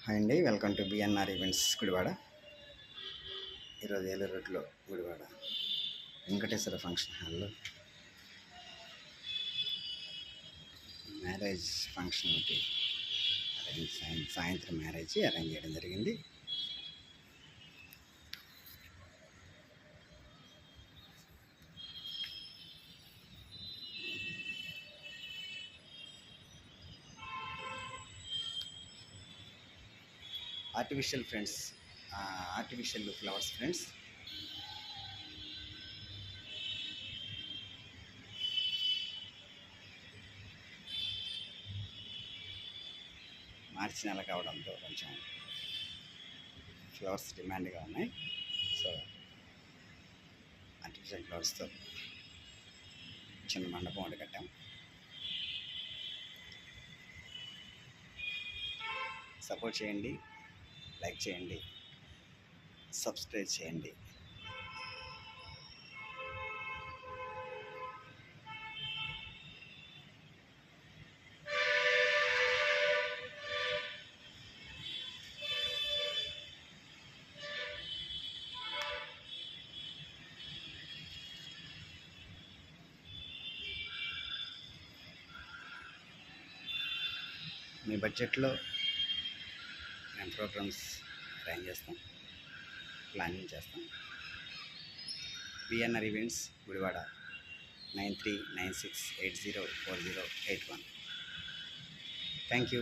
Hi అండి, welcome to BNR events Gudivada. ఈరోజు ఏలూరు రోడ్లో గుడివాడ వెంకటేశ్వర ఫంక్షన్ హాల్లో మ్యారేజ్ ఫంక్షన్కి సాయంత్రం మ్యారేజ్ అరేంజ్ చేయడం జరిగింది. Artificial flowers friends. మార్చి నెల కావడంతో కొంచెం ఫ్లవర్స్ డిమాండ్గా ఉన్నాయి. సో ఆర్టిఫిషియల్ ఫ్లవర్స్తో చిన్న మండపం ఒకటి కట్టాం. సపోర్ట్ చేయండి, లైక్ చేయండి, సబ్స్క్రైబ్ చేయండి. మీ బడ్జెట్లో మేము ప్రోగ్రామ్స్ అరేంజ్ చేస్తాం, ప్లానింగ్ చేస్తాం. BNR events Gudivada 9396804081. Thank you.